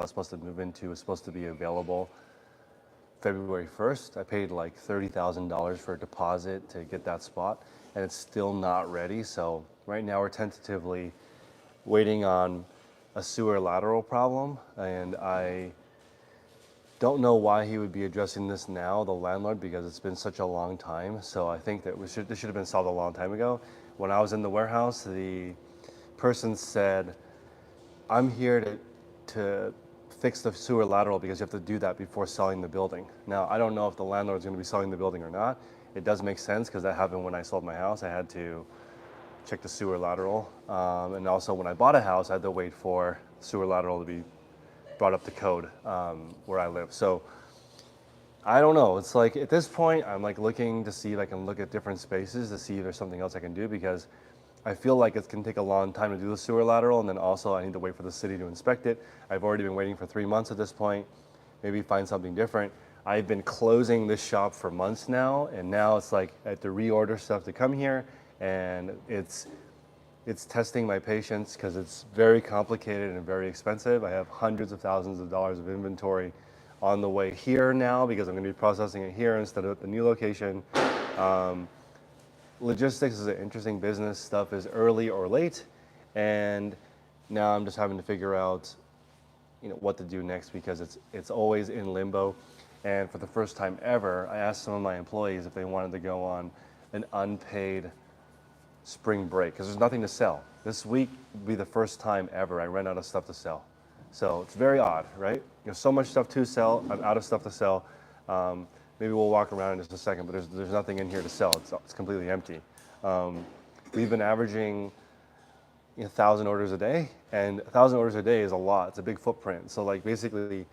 I was supposed to move into was supposed to be available February 1st. I paid like $30,000 for a deposit to get that spot, and it's still not ready. So right now we're tentatively waiting on a sewer lateral problem, and I don't know why he would be addressing this now, the landlord, because it's been such a long time. So I think that this should have been solved a long time ago. When I was in the warehouse, the person said, I'm here to fix the sewer lateral because you have to do that before selling the building. Now, I don't know if the landlord is going to be selling the building or not. It does make sense because that happened when I sold my house. I had to check the sewer lateral. And also when I bought a house, I had to wait for sewer lateral to be brought up to code where I live. So I don't know. It's like at this point, I'm like looking to see if I can look at different spaces to see if there's something else I can do, because I feel like it can take a long time to do the sewer lateral, and then also I need to wait for the city to inspect it. I've already been waiting for 3 months at this point. Maybe find something different. I've been closing this shop for months now, and now it's like I have to reorder stuff to come here, and it's testing my patience because it's very complicated and very expensive. I have hundreds of thousands of dollars of inventory on the way here now because I'm going to be processing it here instead of at the new location. Logistics is an interesting business. Stuff is early or late, and now I'm just having to figure out, what to do next because it's always in limbo. And for the first time ever, I asked some of my employees if they wanted to go on an unpaid spring break because there's nothing to sell. This week will be the first time ever I ran out of stuff to sell. So it's very odd, right? There's so much stuff to sell. I'm out of stuff to sell. Maybe we'll walk around in just a second, but there's nothing in here to sell. It's completely empty. We've been averaging 1,000 orders a day, and 1,000 orders a day is a lot. It's a big footprint. So like basically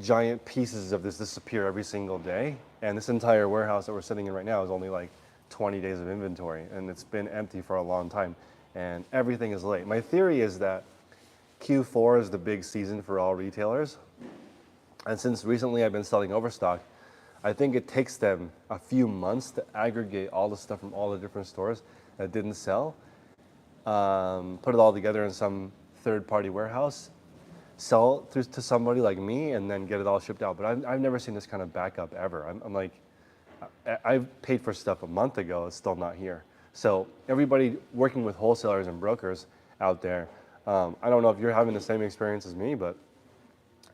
giant pieces of this disappear every single day. And this entire warehouse that we're sitting in right now is only like 20 days of inventory, and it's been empty for a long time, and everything is late. My theory is that Q4 is the big season for all retailers. And since recently I've been selling overstock, I think it takes them a few months to aggregate all the stuff from all the different stores that didn't sell, put it all together in some third-party warehouse, sell it to somebody like me, and then get it all shipped out. But I've never seen this kind of backup ever. I'm like, I've paid for stuff a month ago, it's still not here. So everybody working with wholesalers and brokers out there, I don't know if you're having the same experience as me, but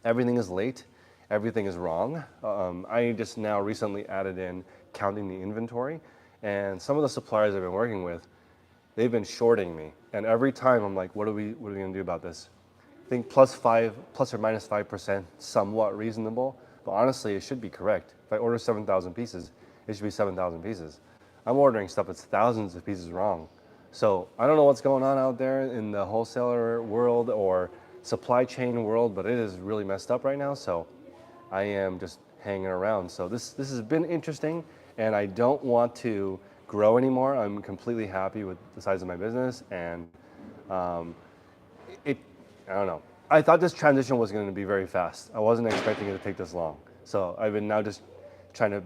everything is late. Everything is wrong. I just now recently added in counting the inventory, and some of the suppliers I've been working with, they've been shorting me. And every time I'm like, what are we gonna do about this? I think plus or minus 5%, somewhat reasonable, but honestly, it should be correct. If I order 7,000 pieces, it should be 7,000 pieces. I'm ordering stuff that's thousands of pieces wrong. So I don't know what's going on out there in the wholesaler world or supply chain world, but it is really messed up right now. So I am just hanging around. So this has been interesting, and I don't want to grow anymore. I'm completely happy with the size of my business, and I don't know. I thought this transition was going to be very fast. I wasn't expecting it to take this long. So I've been now just trying to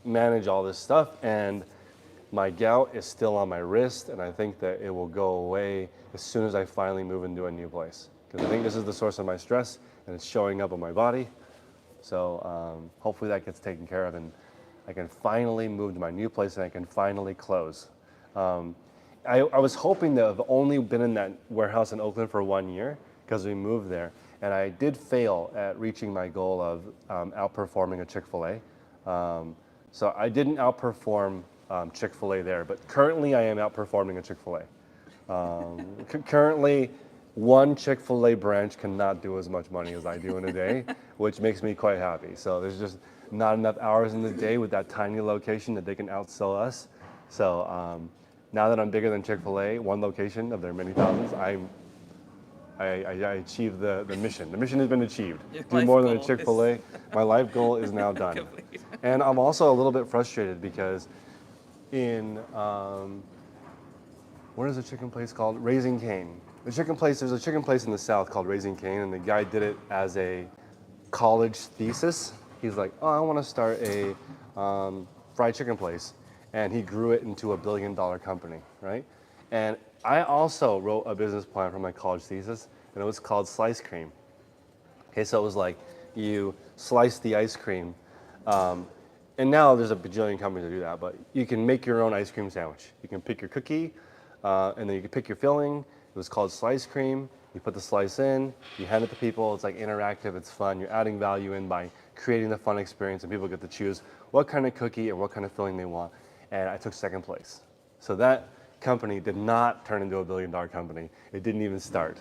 manage all this stuff, and my gout is still on my wrist, and I think that it will go away as soon as I finally move into a new place. Because I think this is the source of my stress, and it's showing up on my body. So hopefully that gets taken care of, and I can finally move to my new place, and I can finally close. I was hoping to have only been in that warehouse in Oakland for 1 year because we moved there, and I did fail at reaching my goal of outperforming a Chick-fil-A. So I didn't outperform Chick-fil-A there, but currently I am outperforming a Chick-fil-A. Currently, one Chick-fil-A branch cannot do as much money as I do in a day, which makes me quite happy. So there's just not enough hours in the day with that tiny location that they can outsell us. So now that I'm bigger than Chick-fil-A, one location of their many thousands, I achieved the mission. The mission has been achieved. Do more than a Chick-fil-A. My life goal is now done. Complete. And I'm also a little bit frustrated because in, what is the chicken place called? Raising Cane. There's a chicken place in the South called Raising Cane, and the guy did it as a college thesis. He's like, oh, I want to start a fried chicken place. And he grew it into $1 billion company, right? And I also wrote a business plan for my college thesis, and it was called Slice Cream. Okay, so it was like you slice the ice cream, um, and now there's a bajillion companies that do that, but you can make your own ice cream sandwich. You can pick your cookie, and then you can pick your filling. It was called slice cream. You put the slice in, you hand it to people. It's like interactive, it's fun. You're adding value in by creating the fun experience, and people get to choose what kind of cookie and what kind of filling they want. And I took second place. So that company did not turn into a billion-dollar company. It didn't even start.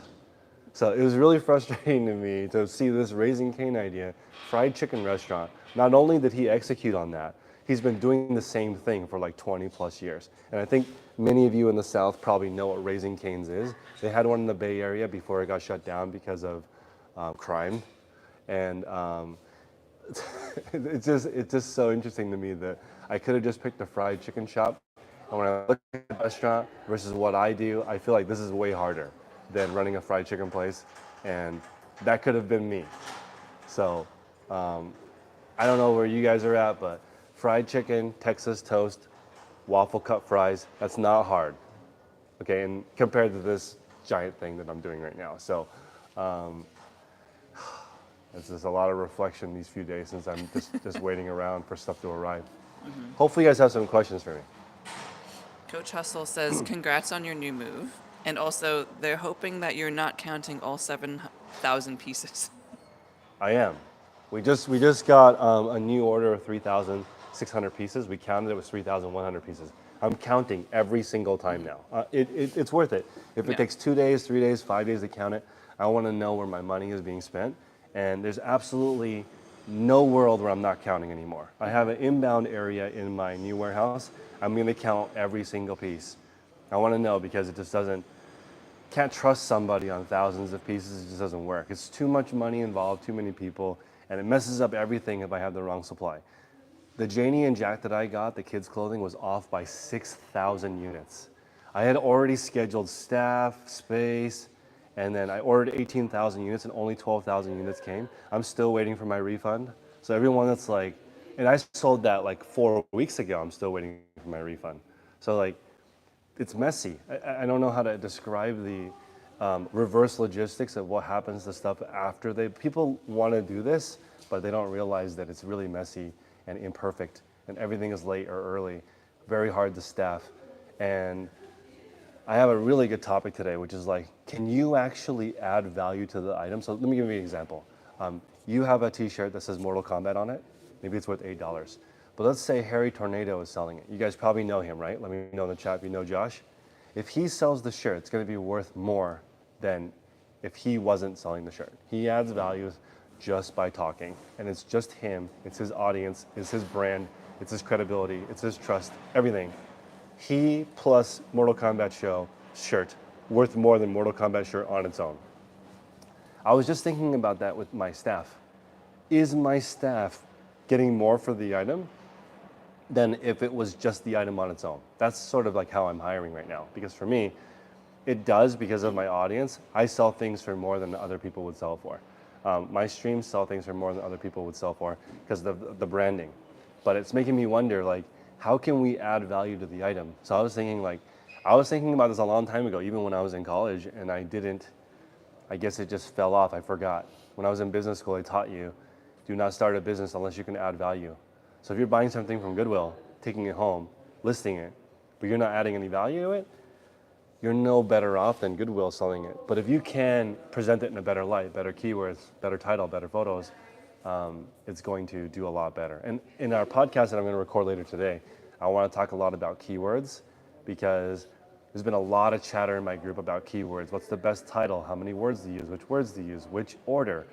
So it was really frustrating to me to see this Raising Cane idea, fried chicken restaurant. Not only did he execute on that, he's been doing the same thing for like 20 plus years. And I think many of you in the South probably know what Raising Cane's is. They had one in the Bay Area before it got shut down because of crime. And it's just so interesting to me that I could have just picked a fried chicken shop. And when I look at the restaurant versus what I do, I feel like this is way harder than running a fried chicken place, and that could have been me. So I don't know where you guys are at, but fried chicken, Texas toast, waffle cut fries, that's not hard. Okay, and compared to this giant thing that I'm doing right now. So it's just a lot of reflection these few days since I'm just waiting around for stuff to arrive. Hopefully you guys have some questions for me. Coach Hustle says, congrats on your new move. And also, they're hoping that you're not counting all 7,000 pieces. I am. We just got a new order of 3,600 pieces. We counted it was 3,100 pieces. I'm counting every single time now. It's worth it. If it Yeah. takes 2 days, 3 days, 5 days to count it, I want to know where my money is being spent. And there's absolutely no world where I'm not counting anymore. I have an inbound area in my new warehouse. I'm going to count every single piece. I want to know because it just doesn't, can't trust somebody on thousands of pieces. It just doesn't work. It's too much money involved, too many people, and it messes up everything if I have the wrong supply. The Janie and Jack that I got, the kids' clothing, was off by 6,000 units. I had already scheduled staff, space, and then I ordered 18,000 units and only 12,000 units came. I'm still waiting for my refund. So everyone that's like, and I sold that like 4 weeks ago, I'm still waiting for my refund. So like, it's messy. I don't know how to describe the reverse logistics of what happens to stuff after people want to do this, but they don't realize that it's really messy and imperfect and everything is late or early, very hard to staff. And I have a really good topic today, which is like, can you actually add value to the item? So let me give you an example. You have a t-shirt that says Mortal Kombat on it. Maybe it's worth $8. But let's say Harry Tornado is selling it. You guys probably know him, right? Let me know in the chat if you know Josh. If he sells the shirt, it's going to be worth more than if he wasn't selling the shirt. He adds value just by talking. And it's just him, it's his audience, it's his brand, it's his credibility, it's his trust, everything. He plus Mortal Kombat shirt worth more than Mortal Kombat shirt on its own. I was just thinking about that with my staff. Is my staff getting more for the item than if it was just the item on its own? That's sort of like how I'm hiring right now. Because for me, it does because of my audience. I sell things for more than other people would sell for. My streams sell things for more than other people would sell for because of the branding. But it's making me wonder, like, how can we add value to the item? So I was thinking about this a long time ago, even when I was in college, and I guess it just fell off. I forgot. When I was in business school, they taught you, do not start a business unless you can add value. So if you're buying something from Goodwill, taking it home, listing it, but you're not adding any value to it, you're no better off than Goodwill selling it. But if you can present it in a better light, better keywords, better title, better photos, it's going to do a lot better. And in our podcast that I'm going to record later today, I want to talk a lot about keywords because there's been a lot of chatter in my group about keywords. What's the best title? How many words to use? Which words to use? Which order?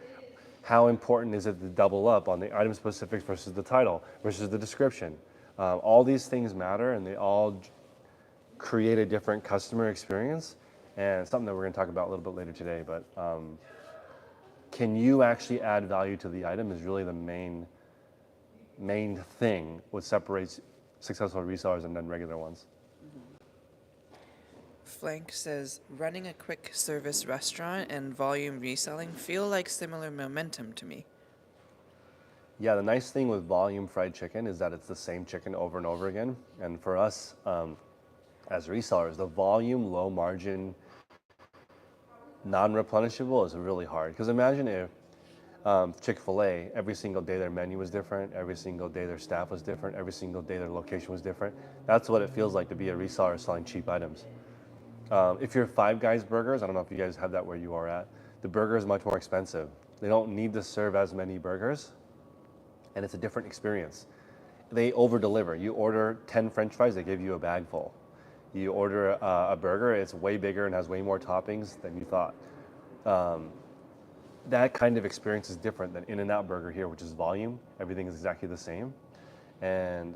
How important is it to double up on the item specifics versus the title versus the description? All these things matter and they all create a different customer experience, and it's something that we're going to talk about a little bit later today. But can you actually add value to the item is really the main thing what separates successful resellers and then regular ones. Flank says, running a quick service restaurant and volume reselling feel like similar momentum to me. Yeah, the nice thing with volume fried chicken is that it's the same chicken over and over again. And for us, as resellers, the volume, low margin, non-replenishable is really hard. Because imagine if Chick-fil-A, every single day their menu was different, every single day their staff was different, every single day their location was different. That's what it feels like to be a reseller selling cheap items. If you're Five Guys Burgers, I don't know if you guys have that where you are at, the burger is much more expensive. They don't need to serve as many burgers, and it's a different experience. They over deliver. You order 10 French fries, they give you a bag full. You order a burger, it's way bigger and has way more toppings than you thought. That kind of experience is different than In-N-Out Burger here, which is volume. Everything is exactly the same. And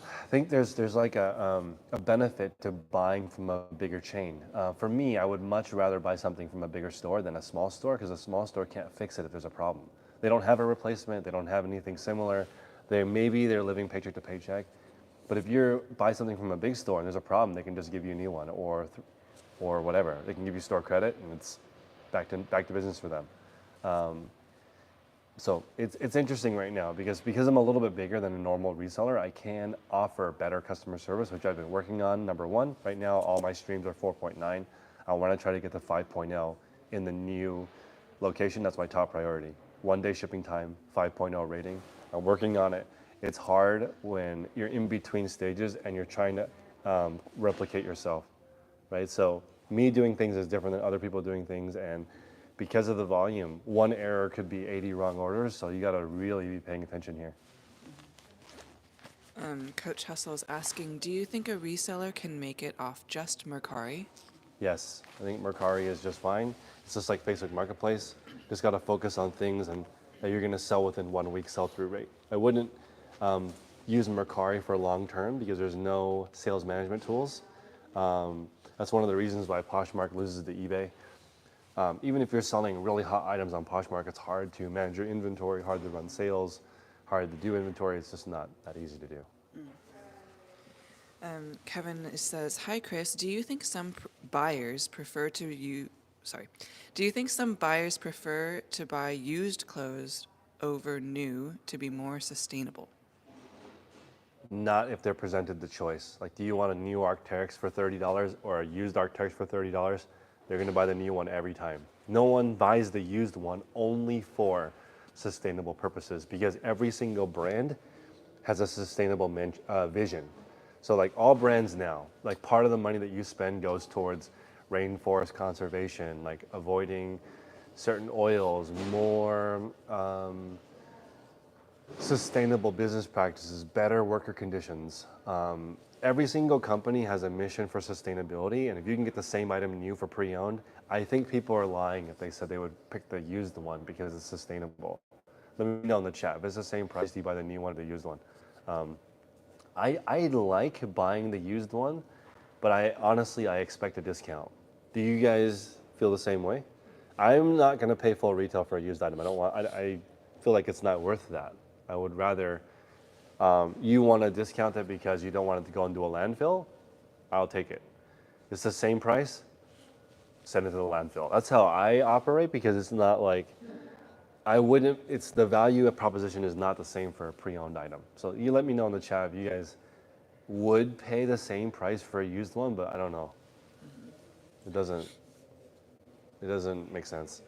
I think there's like a benefit to buying from a bigger chain. For me, I would much rather buy something from a bigger store than a small store because a small store can't fix it if there's a problem. They don't have a replacement. They don't have anything similar. Maybe they're living paycheck to paycheck. But if you buy something from a big store and there's a problem, they can just give you a new one or whatever. They can give you store credit and it's back to business for them. So it's interesting right now because I'm a little bit bigger than a normal reseller, I can offer better customer service, which I've been working on. Number one, right now all my streams are 4.9. I want to try to get to 5.0 in the new location. That's my top priority. 1 day shipping time, 5.0 rating. I'm working on it. It's hard when you're in between stages and you're trying to replicate yourself, right? So me doing things is different than other people doing things, and because of the volume, one error could be 80 wrong orders, so you gotta really be paying attention here. Coach Hustle is asking, do you think a reseller can make it off just Mercari? Yes, I think Mercari is just fine. It's just like Facebook Marketplace. Just gotta focus on things and that you're gonna sell within 1 week sell-through rate. I wouldn't use Mercari for long term because there's no sales management tools. That's one of the reasons why Poshmark loses to eBay. Even if you're selling really hot items on Poshmark, it's hard to manage your inventory, hard to run sales, hard to do inventory. It's just not that easy to do. Kevin says, "Hi Chris, do you think some buyers prefer to do you think some buyers prefer to buy used clothes over new to be more sustainable?" Not if they're presented the choice. Like, do you want a new Arc'teryx for $30 or a used Arc'teryx for $30? They're gonna buy the new one every time. No one buys the used one only for sustainable purposes because every single brand has a sustainable vision. So like all brands now, like part of the money that you spend goes towards rainforest conservation, like avoiding certain oils, more sustainable business practices, better worker conditions. Every single company has a mission for sustainability, and if you can get the same item new for pre-owned, I think people are lying if they said they would pick the used one because it's sustainable. Let me know in the chat. If it's the same price, do you buy the new one or the used one? I like buying the used one, but I expect a discount. Do you guys feel the same way? I'm not gonna pay full retail for a used item. I feel like it's not worth that. I would rather, you want to discount it because you don't want it to go into a landfill, I'll take it. It's the same price, send it to the landfill. That's how I operate because it's not like, it's the value proposition is not the same for a pre-owned item. So you let me know in the chat if you guys would pay the same price for a used one, but I don't know. It doesn't make sense.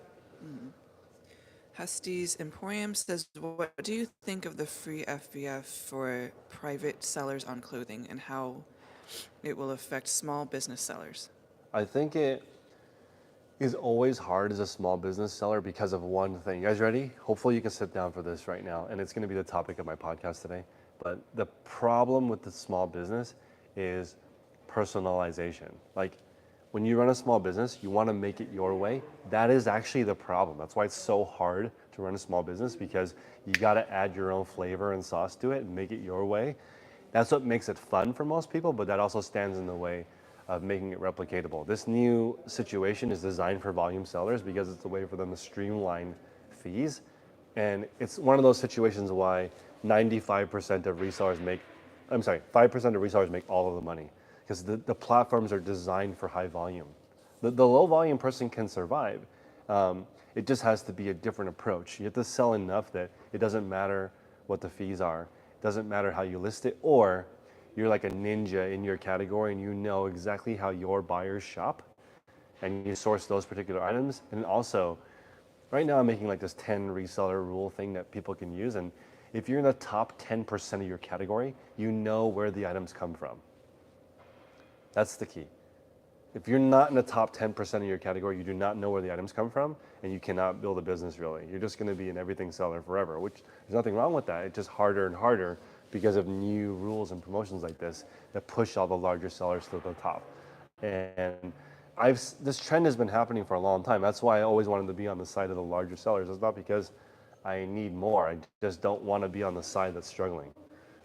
Husty's Emporium says, what do you think of the free FBF for private sellers on clothing and how it will affect small business sellers? I think it is always hard as a small business seller because of one thing. You guys ready? Hopefully you can sit down for this right now, and it's gonna be the topic of my podcast today. But the problem with the small business is personalization. Like, when you run a small business, you want to make it your way. That is actually the problem. That's why it's so hard to run a small business because you got to add your own flavor and sauce to it and make it your way. That's what makes it fun for most people, but that also stands in the way of making it replicatable. This new situation is designed for volume sellers because it's a way for them to streamline fees. And it's one of those situations why 95% of resellers 5% of resellers make all of the money. Because the platforms are designed for high volume. The low volume person can survive. It just has to be a different approach. You have to sell enough that it doesn't matter what the fees are. It doesn't matter how you list it, or you're like a ninja in your category and you know exactly how your buyers shop and you source those particular items. And also, right now I'm making like this 10 reseller rule thing that people can use. And if you're in the top 10% of your category, you know where the items come from. That's the key. If you're not in the top 10% of your category, you do not know where the items come from, and you cannot build a business really. You're just going to be an everything seller forever, which there's nothing wrong with that. It's just harder and harder because of new rules and promotions like this that push all the larger sellers to the top. And this trend has been happening for a long time. That's why I always wanted to be on the side of the larger sellers. It's not because I need more. I just don't want to be on the side that's struggling.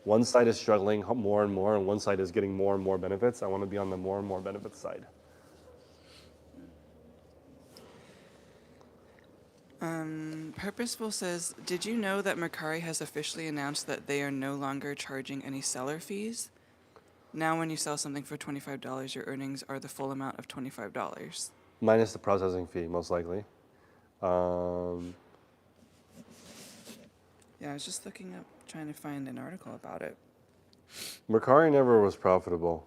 One side is struggling more and more, and one side is getting more and more benefits. I want to be on the more and more benefits side. Purposeful says, did you know that Mercari has officially announced that they are no longer charging any seller fees? Now when you sell something for $25, your earnings are the full amount of $25. Minus the processing fee, most likely. Yeah, I was just looking up, trying to find an article about it. Mercari never was profitable.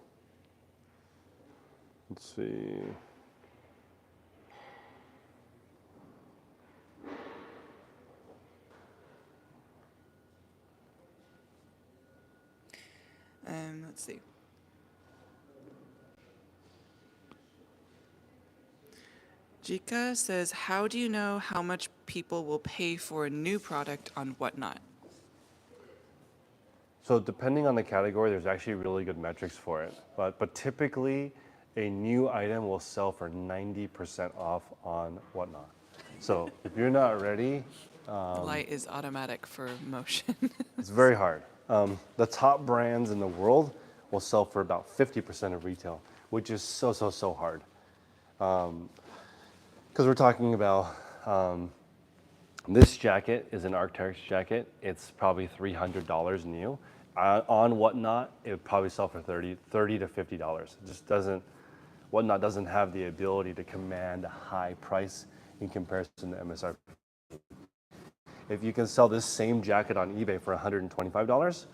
Let's see. Let's see. Jika says, how do you know how much people will pay for a new product on Whatnot? So depending on the category, there's actually really good metrics for it. But typically, a new item will sell for 90% off on Whatnot. So if you're not ready, Light is automatic for motion. it's very hard. The top brands in the world will sell for about 50% of retail, which is so hard. Because we're talking about this jacket is an Arc'teryx jacket. It's probably $300 new. On Whatnot, it would probably sell for $30 to $50. It just doesn't. Whatnot doesn't have the ability to command a high price in comparison to MSRP. If you can sell this same jacket on eBay for $125,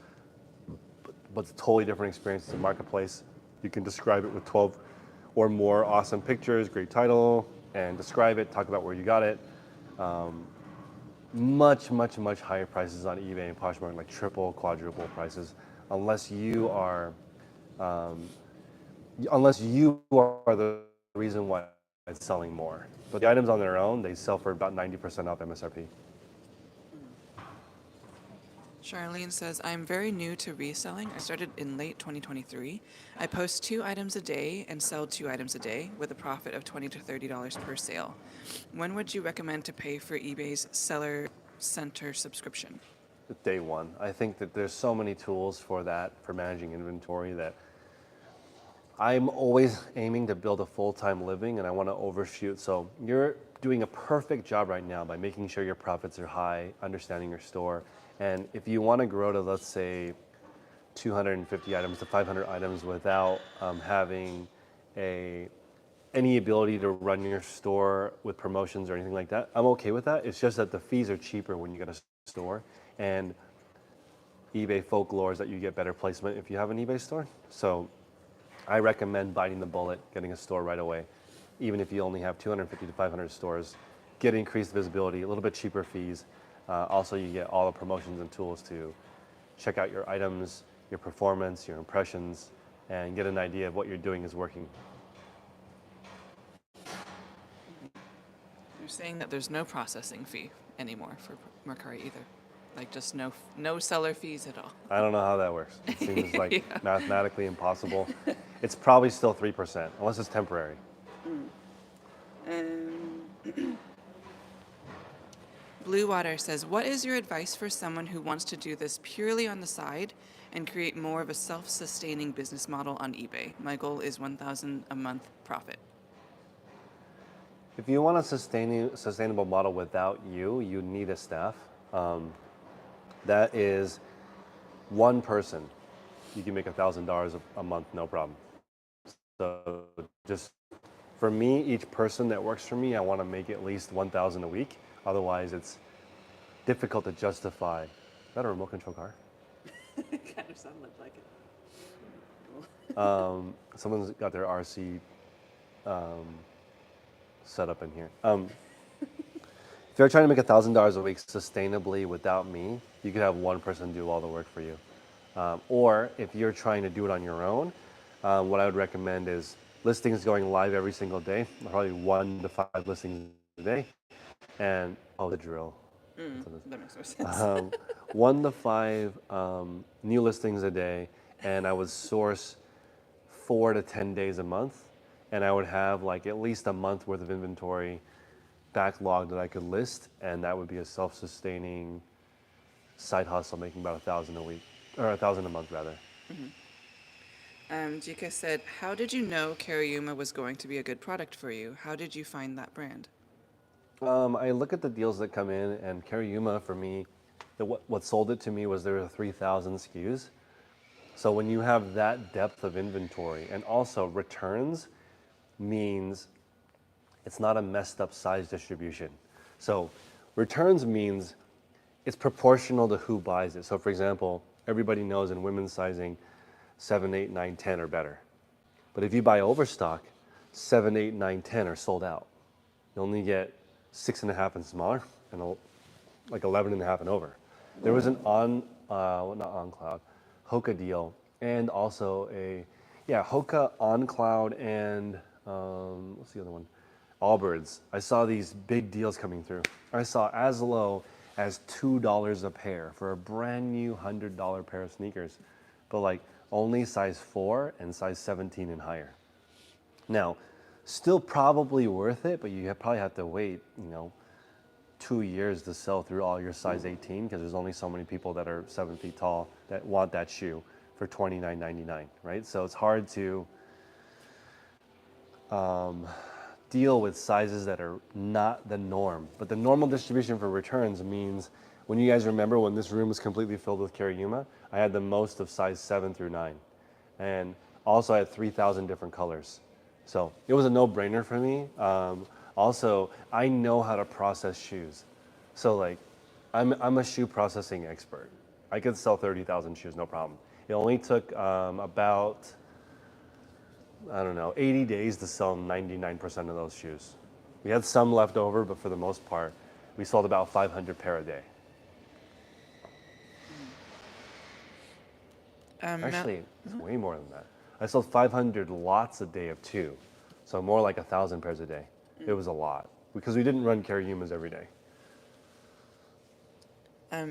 but it's a totally different experience. It's a marketplace. You can describe it with 12 or more awesome pictures, great title, and describe it, talk about where you got it. Much higher prices on eBay and Poshmark, like triple, quadruple prices, unless you are the reason why it's selling more. But the items on their own, they sell for about 90% off MSRP. Charlene says, I'm very new to reselling. I started in late 2023. I post 2 items a day and sell 2 items a day with a profit of $20 to $30 per sale. When would you recommend to pay for eBay's Seller Center subscription? Day one. I think that there's so many tools for that, for managing inventory, that I'm always aiming to build a full-time living, and I want to overshoot. So you're doing a perfect job right now by making sure your profits are high, understanding your store. And if you want to grow to, let's say, 250 items to 500 items without having any ability to run your store with promotions or anything like that, I'm okay with that. It's just that the fees are cheaper when you get a store, and eBay folklore is that you get better placement if you have an eBay store. So I recommend biting the bullet, getting a store right away. Even if you only have 250 to 500 stores, get increased visibility, a little bit cheaper fees. Also, you get all the promotions and tools to check out your items, your performance, your impressions, and get an idea of what you're doing is working. You're saying that there's no processing fee anymore for Mercari either. Like just no seller fees at all. I don't know how that works. It seems like Yeah. mathematically impossible. It's probably still 3%, unless it's temporary. Blue Water says, what is your advice for someone who wants to do this purely on the side and create more of a self-sustaining business model on eBay? My goal is $1,000 a month profit. If you want a sustainable model without you, you need a staff. That is one person. You can make $1,000 a month, no problem. So just for me, each person that works for me, I want to make at least $1,000 a week. Otherwise, it's difficult to justify. Is that a remote control car? It kind of sounded like it. Someone's got their RC set up in here. If if you're trying to make $1,000 a week sustainably without me, you could have one person do all the work for you. Or if you're trying to do it on your own, what I would recommend is listings going live every single day, probably 1 to 5 listings a day, and the drill. That makes more sense. 1 to 5 new listings a day, and I would source 4 to 10 days a month, and I would have like at least a month worth of inventory backlog that I could list, and that would be a self-sustaining side hustle, making about 1,000 a week, or 1,000 a month rather. Jika said, how did you know Cariuma was going to be a good product for you? How did you find that brand? I look at the deals that come in, and Cariuma for me, what sold it to me was there were 3,000 SKUs. So when you have that depth of inventory, and also returns means it's not a messed up size distribution. So returns means it's proportional to who buys it. So for example, everybody knows in women's sizing, 7, 8, 9, 10 are better. But if you buy overstock, 7, 8, 9, 10 are sold out. You only get 6.5 and smaller, and like 11.5 and over. There was an not on cloud, Hoka deal, and also Hoka on cloud, and what's the other one? Allbirds. I saw these big deals coming through. I saw as low as $2 a pair for a brand new $100 pair of sneakers, but like only size 4 and size 17 and higher. Now, still probably worth it, but you probably have to wait, 2 years to sell through all your size 18, because there's only so many people that are 7 feet tall that want that shoe for $29.99, right? So it's hard to deal with sizes that are not the norm. But the normal distribution for returns means, when you guys remember when this room was completely filled with Cariuma, I had the most of size 7 through 9. And also I had 3,000 different colors. So it was a no-brainer for me. Also, I know how to process shoes. So like, I'm a shoe processing expert. I could sell 30,000 shoes, no problem. It only took about, 80 days to sell 99% of those shoes. We had some left over, but for the most part, we sold about 500 pair a day. Actually, it's way more than that. I sold 500 lots a day of 2, so more like 1,000 pairs a day. It was a lot, because we didn't run Cariumas every day.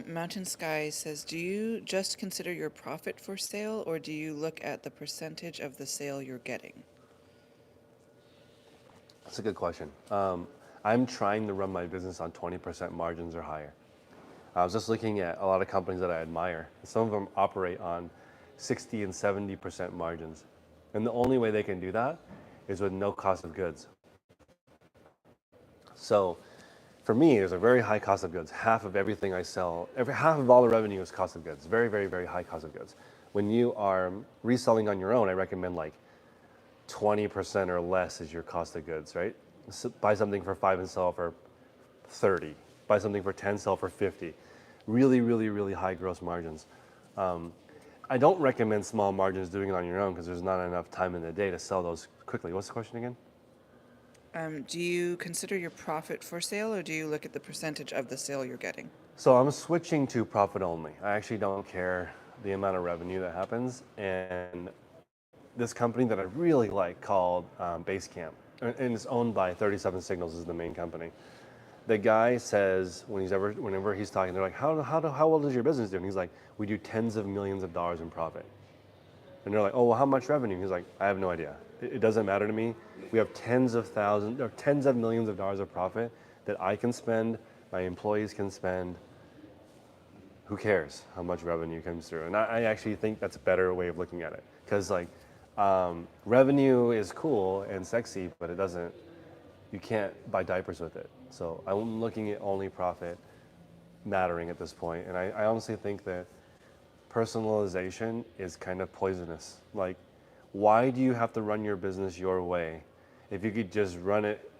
Mountain Sky says, do you just consider your profit for sale, or do you look at the percentage of the sale you're getting? That's a good question. I'm trying to run my business on 20% margins or higher. I was just looking at a lot of companies that I admire. Some of them operate on 60 and 70% margins. And the only way they can do that is with no cost of goods. So for me, there's a very high cost of goods. Half of everything I sell, half of all the revenue is cost of goods. Very, very, very high cost of goods. When you are reselling on your own, I recommend like 20% or less is your cost of goods, right? So buy something for 5 and sell for 30. Buy something for 10, sell for 50. Really, really, really high gross margins. I don't recommend small margins doing it on your own, because there's not enough time in the day to sell those quickly. What's the question again? Do you consider your profit for sale, or do you look at the percentage of the sale you're getting? So I'm switching to profit only. I actually don't care the amount of revenue that happens. And this company that I really like called Basecamp, and it's owned by 37 Signals, is the main company. The guy says whenever he's talking, they're like, how well does your business do? And he's like, we do tens of millions of dollars in profit. And they're like, oh, well, how much revenue? He's like, I have no idea. It doesn't matter to me. We have tens of millions of dollars of profit that I can spend, my employees can spend. Who cares how much revenue comes through? And I actually think that's a better way of looking at it. Because like, revenue is cool and sexy, but you can't buy diapers with it. So I'm looking at only profit mattering at this point. And I honestly think that personalization is kind of poisonous. Like, why do you have to run your business your way if you could just run it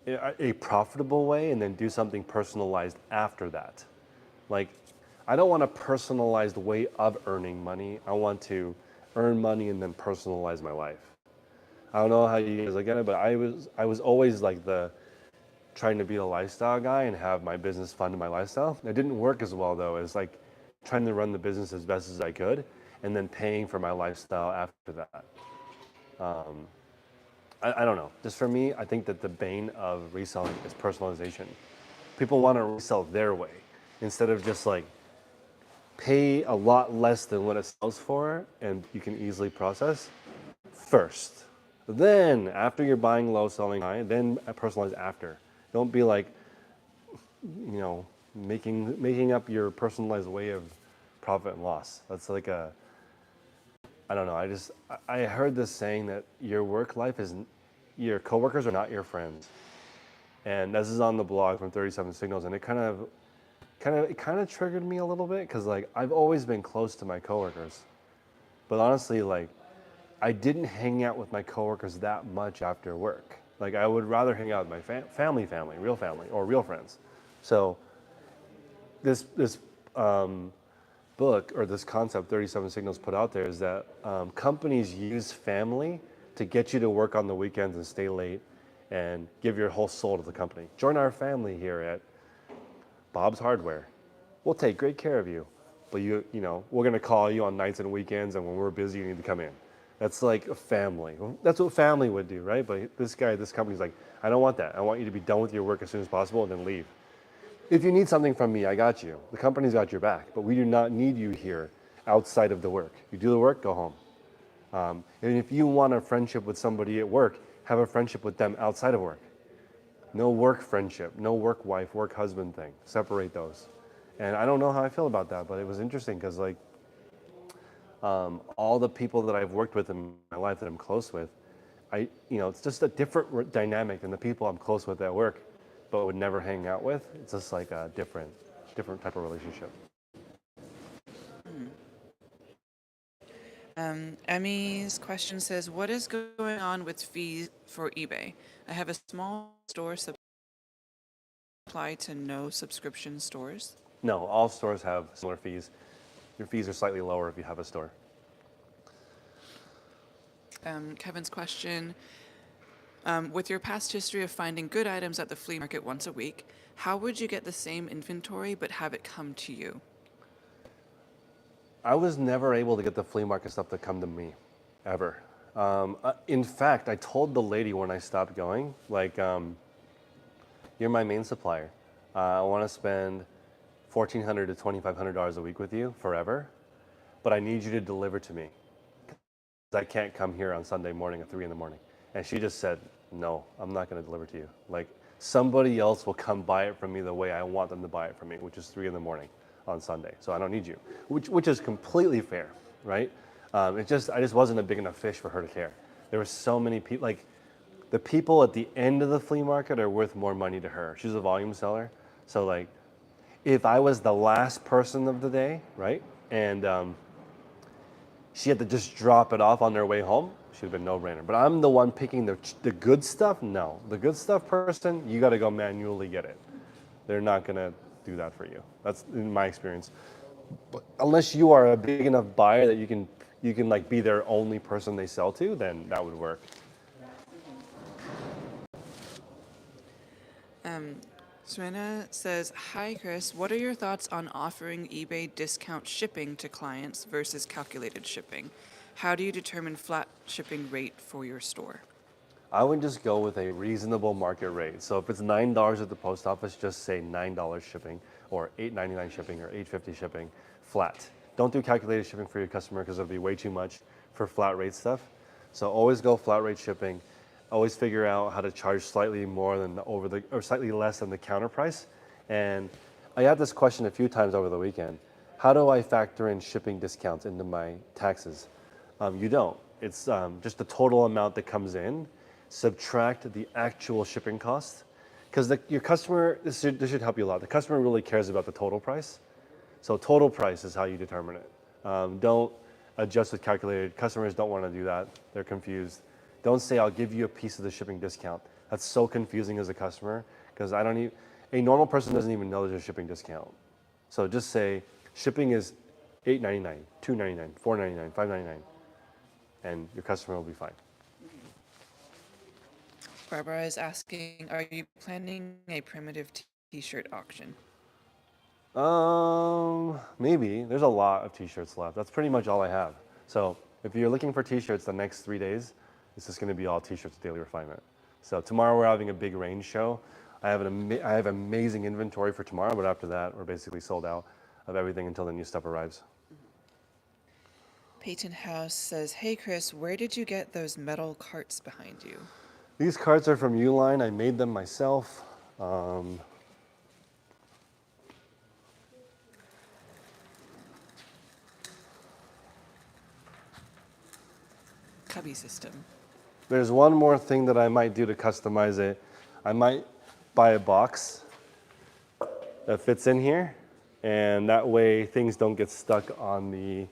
a profitable way and then do something personalized after that? Like, I don't want a personalized way of earning money. I want to earn money and then personalize my life. I don't know how you guys look at it, but I was always like the trying to be a lifestyle guy and have my business fund my lifestyle. It didn't work as well though. It's like trying to run the business as best as I could and then paying for my lifestyle after that. I don't know. Just for me, I think that the bane of reselling is personalization. People want to resell their way instead of just like pay a lot less than what it sells for and you can easily process first. Then after you're buying low, selling high, then personalize after. Don't be like, making up your personalized way of profit and loss. That's like I don't know. I heard this saying that your work life is, your coworkers are not your friends. And this is on the blog from 37 Signals, and it kind of triggered me a little bit because like I've always been close to my coworkers, but honestly, like I didn't hang out with my coworkers that much after work. Like I would rather hang out with my family, or real friends. So this book or this concept 37 Signals put out there is that companies use family to get you to work on the weekends and stay late and give your whole soul to the company. Join our family here at Bob's Hardware. We'll take great care of you, but we're going to call you on nights and weekends, and when we're busy, you need to come in. That's like a family. That's what family would do, right? But this company's like, I don't want that. I want you to be done with your work as soon as possible and then leave. If you need something from me, I got you. The company's got your back, but we do not need you here outside of the work. You do the work, go home. And if you want a friendship with somebody at work, have a friendship with them outside of work. No work friendship, no work wife, work husband thing. Separate those. And I don't know how I feel about that, but it was interesting because like all the people that I've worked with in my life that I'm close with, it's just a different dynamic than the people I'm close with at work, but would never hang out with. It's just like a different type of relationship. Emmy's question says, what is going on with fees for eBay? I have a small store apply to no subscription stores. No, all stores have similar fees. Your fees are slightly lower if you have a store. Kevin's question, with your past history of finding good items at the flea market once a week, how would you get the same inventory but have it come to you? I was never able to get the flea market stuff to come to me, ever. In fact, I told the lady when I stopped going, like, you're my main supplier. I want to spend $1,400 to $2,500 a week with you forever, but I need you to deliver to me. I can't come here on Sunday morning at 3 in the morning. And she just said, no, I'm not going to deliver to you. Like, somebody else will come buy it from me the way I want them to buy it from me, which is 3 in the morning on Sunday. So I don't need you, which is completely fair, right? I just wasn't a big enough fish for her to care. There were so many people, like the people at the end of the flea market are worth more money to her. She's a volume seller. So like, if I was the last person of the day, right? And she had to just drop it off on their way home, she'd have been no-brainer. But I'm the one picking the good stuff? No. The good stuff person, you gotta go manually get it. They're not gonna do that for you. That's in my experience. But unless you are a big enough buyer that you can like be their only person they sell to, then that would work. Serena says, hi Chris, what are your thoughts on offering eBay discount shipping to clients versus calculated shipping? How do you determine flat shipping rate for your store? I would just go with a reasonable market rate. So if it's $9 at the post office, just say $9 shipping, or $8.99 shipping, or $8.50 shipping, flat. Don't do calculated shipping for your customer because it'll be way too much for flat rate stuff. So always go flat rate shipping. Always figure out how to charge slightly more than or slightly less than the counter price. And I got this question a few times over the weekend. How do I factor in shipping discounts into my taxes? You don't. It's just the total amount that comes in. Subtract the actual shipping cost, because your customer, this should help you a lot. The customer really cares about the total price. So total price is how you determine it. Don't adjust with calculated. Customers don't want to do that. They're confused. Don't say, I'll give you a piece of the shipping discount. That's so confusing as a customer, because a normal person doesn't even know there's a shipping discount. So just say, shipping is $8.99, $2.99, $4.99, $5.99, and your customer will be fine. Barbara is asking, are you planning a primitive t-shirt auction? Maybe. There's a lot of t-shirts left. That's pretty much all I have. So if you're looking for t-shirts the next 3 days, it's just going to be all t-shirts with Daily Refinement. So tomorrow we're having a big range show. I have amazing inventory for tomorrow, but after that we're basically sold out of everything until the new stuff arrives. Peyton House says, hey Chris, where did you get those metal carts behind you? These carts are from Uline. I made them myself. Cubby system. There's one more thing that I might do to customize it. I might buy a box that fits in here, and that way things don't get stuck on the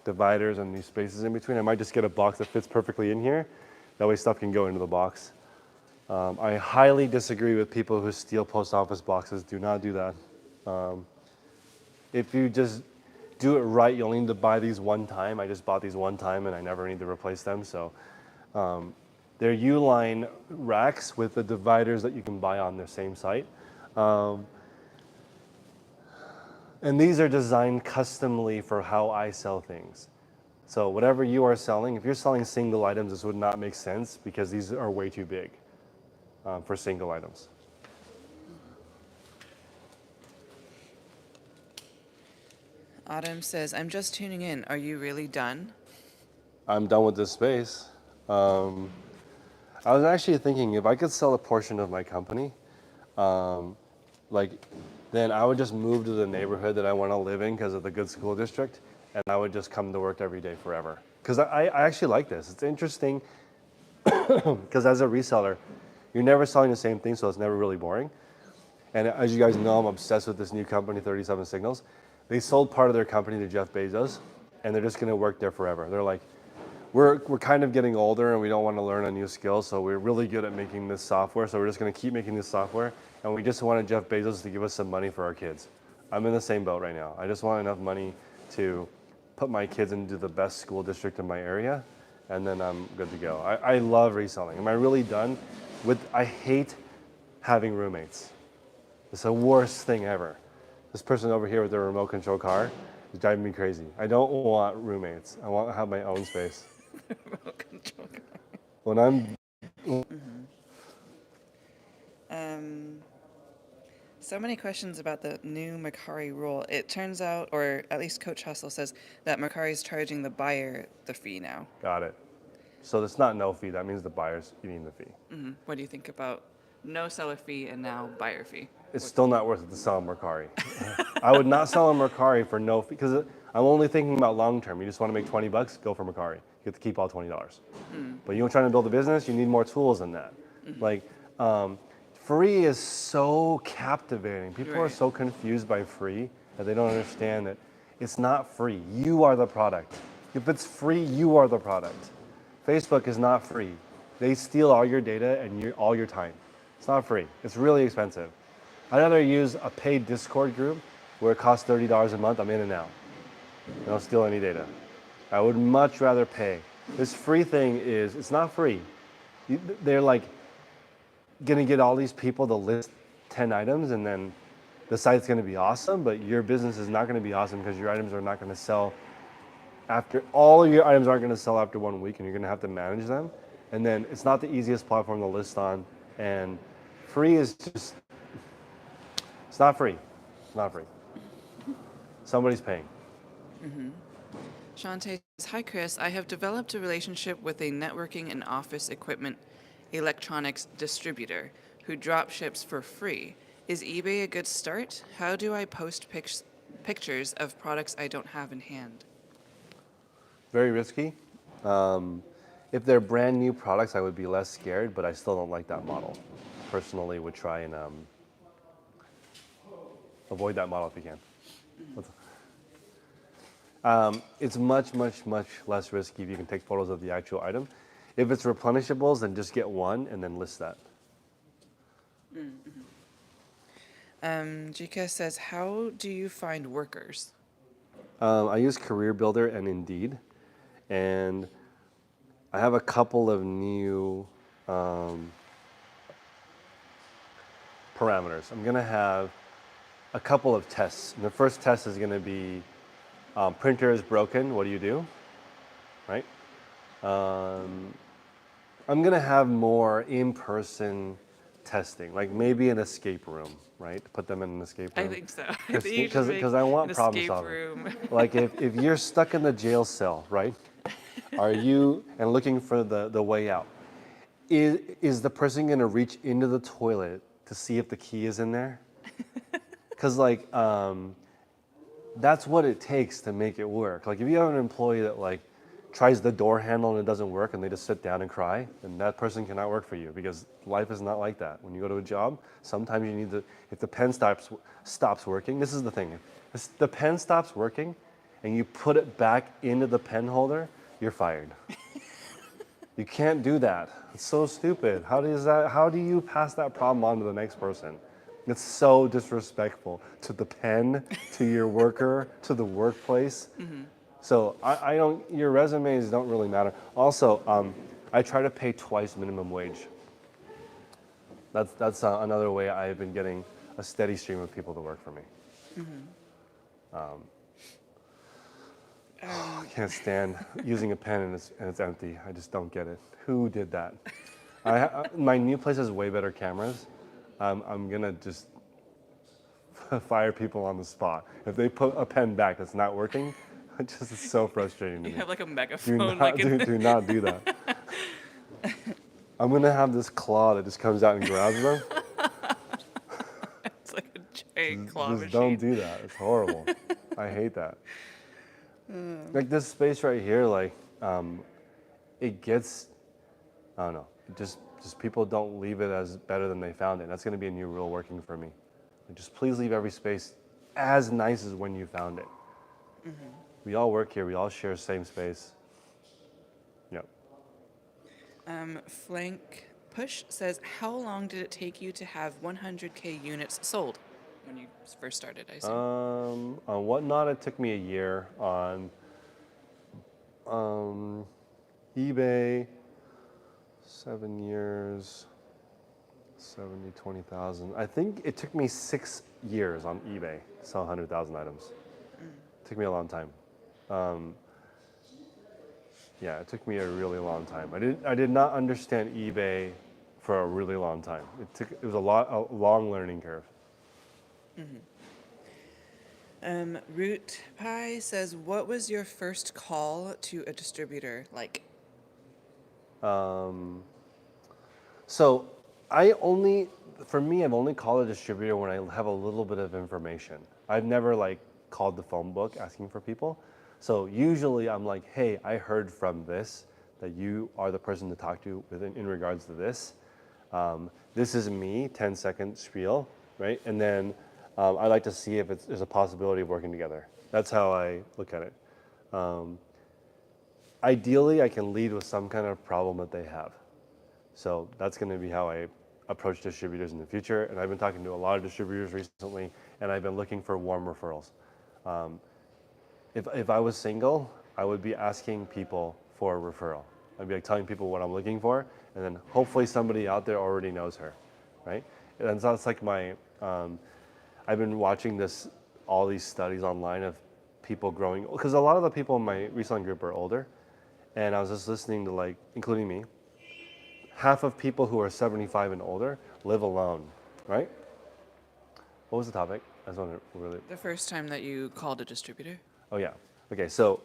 dividers and these spaces in between. I might just get a box that fits perfectly in here. That way stuff can go into the box. I highly disagree with people who steal post office boxes. Do not do that. If you just do it right, you only need to buy these one time. I just bought these one time and I never need to replace them. So they're Uline racks with the dividers that you can buy on their same site. And these are designed customly for how I sell things. So whatever you are selling, if you're selling single items, this would not make sense because these are way too big for single items. Autumn says, I'm just tuning in. Are you really done? I'm done with this space. I was actually thinking if I could sell a portion of my company, then I would just move to the neighborhood that I want to live in because of the good school district, and I would just come to work every day forever. Because I actually like this. It's interesting because as a reseller, you're never selling the same thing, so it's never really boring. And as you guys know, I'm obsessed with this new company, 37 Signals. They sold part of their company to Jeff Bezos, and they're just going to work there forever. They're like, we're kind of getting older and we don't want to learn a new skill, so we're really good at making this software, so we're just going to keep making this software, and we just wanted Jeff Bezos to give us some money for our kids. I'm in the same boat right now. I just want enough money to put my kids into the best school district in my area, and then I'm good to go. I love reselling. Am I really done? I hate having roommates. It's the worst thing ever. This person over here with their remote control car is driving me crazy. I don't want roommates. I want to have my own space. Remote control car. When I'm So many questions about the new Mercari rule. It turns out, or at least Coach Hustle says, that Mercari is charging the buyer the fee now. got it. So it's not no fee. That means the buyer's eating the fee. What do you think about no seller fee and now buyer fee? It's still not worth it to sell Mercari. I would not sell a Mercari for no fee because I'm only thinking about long term. You just want to make $20, go for Mercari. You get to keep all $20. But you're trying to build a business, you need more tools than that. Free is so captivating. People are Right. so confused by free that they don't understand that it's not free. You are the product. If it's free, you are the product. Facebook is not free. They steal all your data and all your time. It's not free. It's really expensive. I'd rather use a paid Discord group where it costs $30 a month. I'm in and out. They don't steal any data. I would much rather pay. This free thing it's not free. They're like going to get all these people to list 10 items and then the site's going to be awesome, but your business is not going to be awesome because your items are not going to sell all of your items aren't going to sell after 1 week, and you're going to have to manage them. And then it's not the easiest platform to list on, and free is just, it's not free. It's not free. Somebody's paying. Shantae says, hi Chris, I have developed a relationship with a networking and office equipment electronics distributor who drop ships for free. Is eBay a good start? How do I post pictures of products I don't have in hand? Very risky. If they're brand new products, I would be less scared, but I still don't like that model. Personally, would try and avoid that model if you can. It's much, much, much less risky if you can take photos of the actual item. If it's replenishables, then just get one and then list that. Jika says, how do you find workers? I use Career Builder and Indeed, and I have a couple of new parameters. I'm going to have a couple of tests. And the first test is going to be printer is broken. What do you do? Right? I'm going to have more in-person testing, like maybe an escape room, right? Put them in an escape I room. think so. I think you should make Because I want an problem escape solving. room. Like if you're stuck in the jail cell, right? Are you, and looking for the way out, is the person going to reach into the toilet to see if the key is in there? Because like, that's what it takes to make it work. Like if you have an employee that like tries the door handle and it doesn't work and they just sit down and cry, then that person cannot work for you because life is not like that. When you go to a job, sometimes you need to, if the pen stops working, this is the thing. If the pen stops working and you put it back into the pen holder, you're fired. You can't do that. It's so stupid. How do you pass that problem on to the next person? It's so disrespectful to the pen, to your worker, to the workplace. So I don't, your resumes don't really matter. Also, I try to pay twice minimum wage. That's another way I've been getting a steady stream of people to work for me. I can't stand using a pen and it's empty. I just don't get it. Who did that? My new place has way better cameras. I'm gonna just fire people on the spot. If they put a pen back that's not working, it just is so frustrating to You me. have like a Do megaphone. not, Like do not do that. I'm gonna have this claw that just comes out and grabs them. it's like a giant claw Just machine. don't do that. It's horrible. I hate that. Like this space right here, like it gets, I don't know, just people don't leave it as better than they found it. That's gonna be a new rule working for me. Like, just please leave every space as nice as when you found it. We all work here. We all share the same space. Yep. Flank Push says, how long did it take you to have 100K units sold when you first started, I assume? On Whatnot, it took me a year. On eBay, 7 years, 70, 20,000. I think it took me 6 years on eBay to sell 100,000 items. It took me a long time. Yeah, it took me a really long time. I did not understand eBay for a really long time. It was a long learning curve. Root Pie says, what was your first call to a distributor like? So for me, I've only called a distributor when I have a little bit of information. I've never like called the phone book asking for people. So usually I'm like, hey, I heard from this, that you are the person to talk to in regards to this. This is me, 10-second spiel, right? And then I like to see if there's a possibility of working together. That's how I look at it. Ideally, I can lead with some kind of problem that they have. So that's going to be how I approach distributors in the future. And I've been talking to a lot of distributors recently, and I've been looking for warm referrals. If I was single, I would be asking people for a referral. I'd be like telling people what I'm looking for, and then hopefully somebody out there already knows her, right? And so it's like I've been watching all these studies online of people growing, because a lot of the people in my reselling group are older, and I was just listening to, like, including me, half of people who are 75 and older live alone, right? What was the topic? I just want to really. The first time that you called a distributor? Oh yeah. Okay. So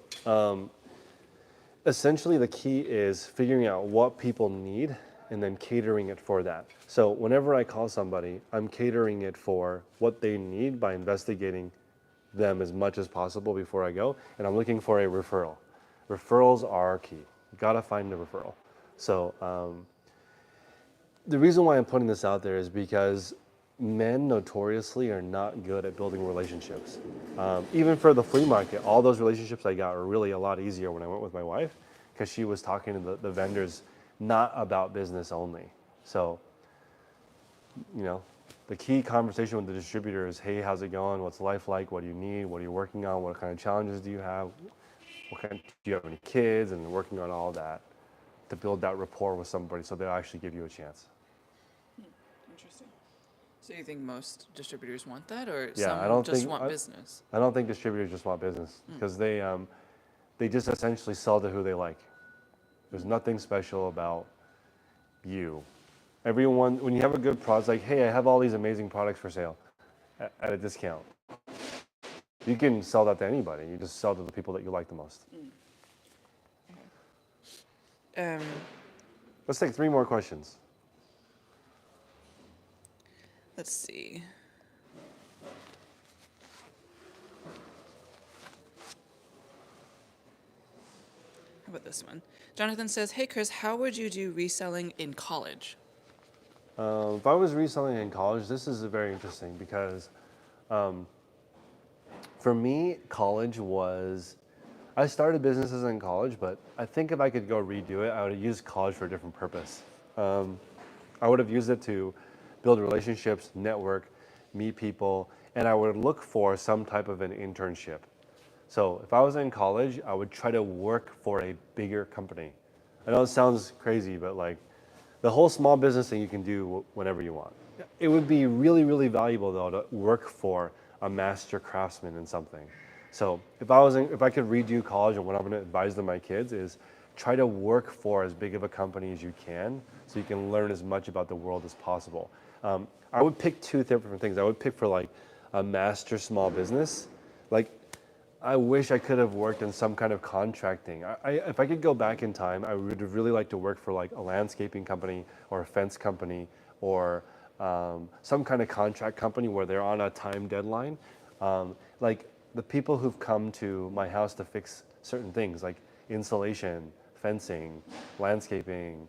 essentially, the key is figuring out what people need and then catering it for that. So whenever I call somebody, I'm catering it for what they need by investigating them as much as possible before I go, and I'm looking for a referral. Referrals are key. You gotta find a referral. So the reason why I'm putting this out there is because men notoriously are not good at building relationships. Even for the flea market, all those relationships I got were really a lot easier when I went with my wife, because she was talking to the vendors not about business only. So, the key conversation with the distributor is, hey, how's it going? What's life like? What do you need? What are you working on? What kind of challenges do you have? Do you have any kids? And working on all that to build that rapport with somebody so they'll actually give you a chance. Interesting. So you think most distributors want that, or Yeah, I some don't just think want business? I don't think distributors just want business because they just essentially sell to who they like. There's nothing special about you. Everyone, when you have a good product, like, hey, I have all these amazing products for sale at a discount. You can sell that to anybody. You just sell to the people that you like the most. Um, Let's take 3 more questions. let's see. How about this one? Jonathan says, "Hey Chris, how would you do reselling in college?" If I was reselling in college, this is very interesting because for me, college was, I started businesses in college, but I think if I could go redo it, I would have used college for a different purpose. I would have used it to build relationships, network, meet people, and I would look for some type of an internship. So if I was in college, I would try to work for a bigger company. I know it sounds crazy, but like the whole small business thing you can do whenever you want. It would be really, really valuable though to work for a master craftsman in something. So if I could redo college, and what I'm going to advise to my kids is try to work for as big of a company as you can, so you can learn as much about the world as possible. I would pick 2 different things. I would pick for like a master small business, like I wish I could have worked in some kind of contracting. If I could go back in time, I would have really liked to work for like a landscaping company or a fence company or some kind of contract company where they're on a time deadline. Like the people who've come to my house to fix certain things like insulation, fencing, landscaping,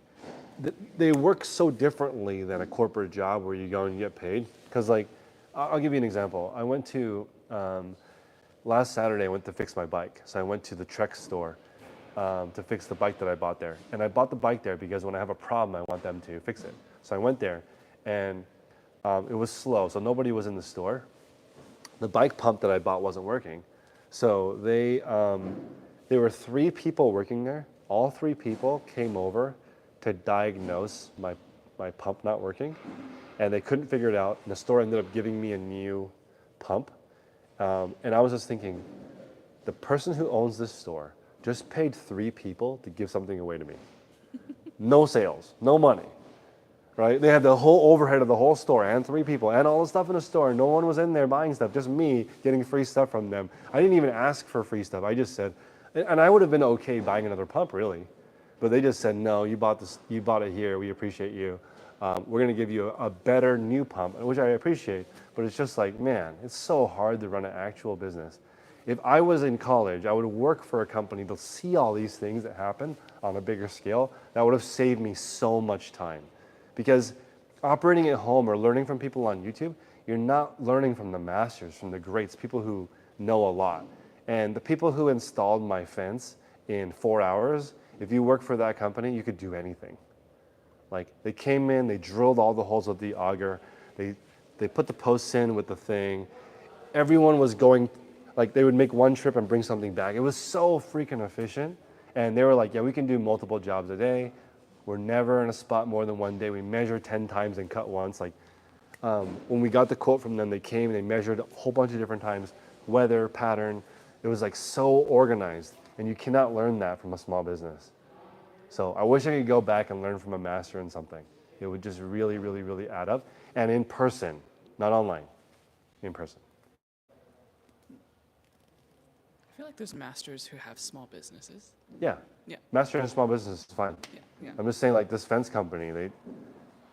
they work so differently than a corporate job where you go and you get paid. Because like, I'll give you an example. I went to, last Saturday, I went to fix my bike. So I went to the Trek store to fix the bike that I bought there. And I bought the bike there because when I have a problem, I want them to fix it. So I went there and it was slow, so nobody was in the store. The bike pump that I bought wasn't working. So there were 3 people working there. All 3 people came over to diagnose my pump not working. And they couldn't figure it out. And the store ended up giving me a new pump. And I was just thinking, the person who owns this store just paid 3 people to give something away to me. No sales, no money, right? They had the whole overhead of the whole store and 3 people and all the stuff in the store. No one was in there buying stuff, just me getting free stuff from them. I didn't even ask for free stuff. I just said, and I would have been okay buying another pump really, but they just said, no, you bought it here, we appreciate you. We're going to give you a better new pump, which I appreciate, but it's just like, man, it's so hard to run an actual business. If I was in college, I would work for a company to see all these things that happen on a bigger scale. That would have saved me so much time. Because operating at home or learning from people on YouTube, you're not learning from the masters, from the greats, people who know a lot. And the people who installed my fence in 4 hours, if you work for that company, you could do anything. Like they came in, they drilled all the holes with the auger, they put the posts in with the thing. Everyone was going, like they would make one trip and bring something back. It was so freaking efficient. And they were like, yeah, we can do multiple jobs a day. We're never in a spot more than one day. We measure 10 times and cut once. Like when we got the quote from them, they came and they measured a whole bunch of different times, weather, pattern. It was like so organized. And you cannot learn that from a small business. So I wish I could go back and learn from a master in something. It would just really, really, really add up. And in person, not online, in person. I feel like there's masters who have small businesses. Yeah. Yeah. Master in a small business is fine. Yeah. I'm just saying like this fence company,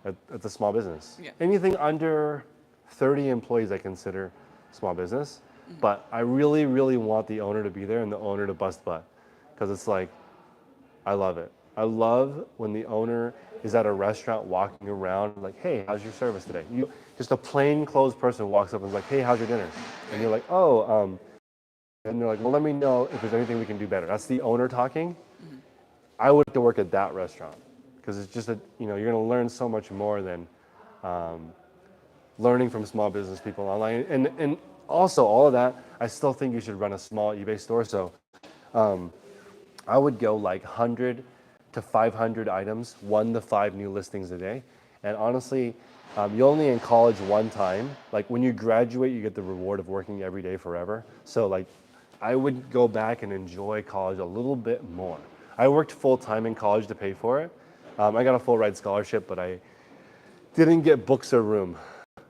it's a small business. Yeah. Anything under 30 employees I consider small business. But I really, really want the owner to be there and the owner to bust butt. Because it's like, I love it. I love when the owner is at a restaurant walking around like, hey, how's your service today? Just a plain clothes person walks up and is like, hey, how's your dinner? And you're like, oh, and they're like, well, let me know if there's anything we can do better. That's the owner talking. I would like to work at that restaurant because it's just you're going to learn so much more than learning from small business people online. And also all of that, I still think you should run a small eBay store. So I would go like 100 to 500 items, 1 to 5 new listings a day. And honestly, You're only in college one time. Like when you graduate, you get the reward of working every day forever. So like, I would go back and enjoy college a little bit more. I worked full time in college to pay for it. I got a full ride scholarship, but I didn't get books or room,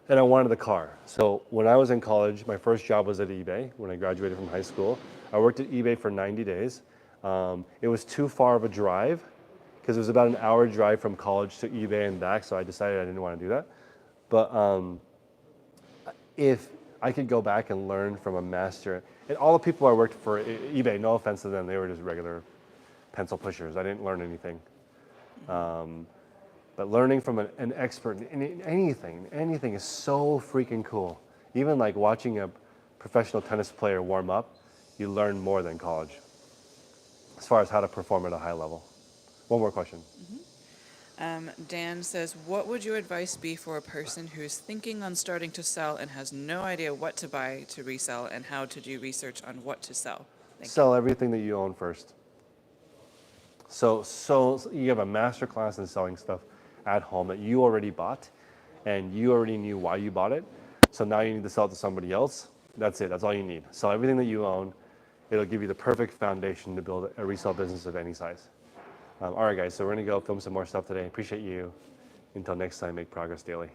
and I wanted the car. So when I was in college, my first job was at eBay when I graduated from high school. I worked at eBay for 90 days. It was too far of a drive because it was about an hour drive from college to eBay and back, so I decided I didn't want to do that. But if I could go back and learn from a master, and all the people I worked for eBay, no offense to them, they were just regular pencil pushers. I didn't learn anything. But learning from an expert in anything is so freaking cool. Even like watching a professional tennis player warm up, you learn more than college as far as how to perform at a high level. One more question. Dan says, what would your advice be for a person who's thinking on starting to sell and has no idea what to buy to resell and how to do research on what to sell? Sell everything that you own first. So you have a master class in selling stuff at home that you already bought and you already knew why you bought it. So now you need to sell it to somebody else. That's it. That's all you need. Sell everything that you own. It'll give you the perfect foundation to build a resale business of any size. All right, guys. So we're going to go film some more stuff today. Appreciate you. Until next time, make progress daily.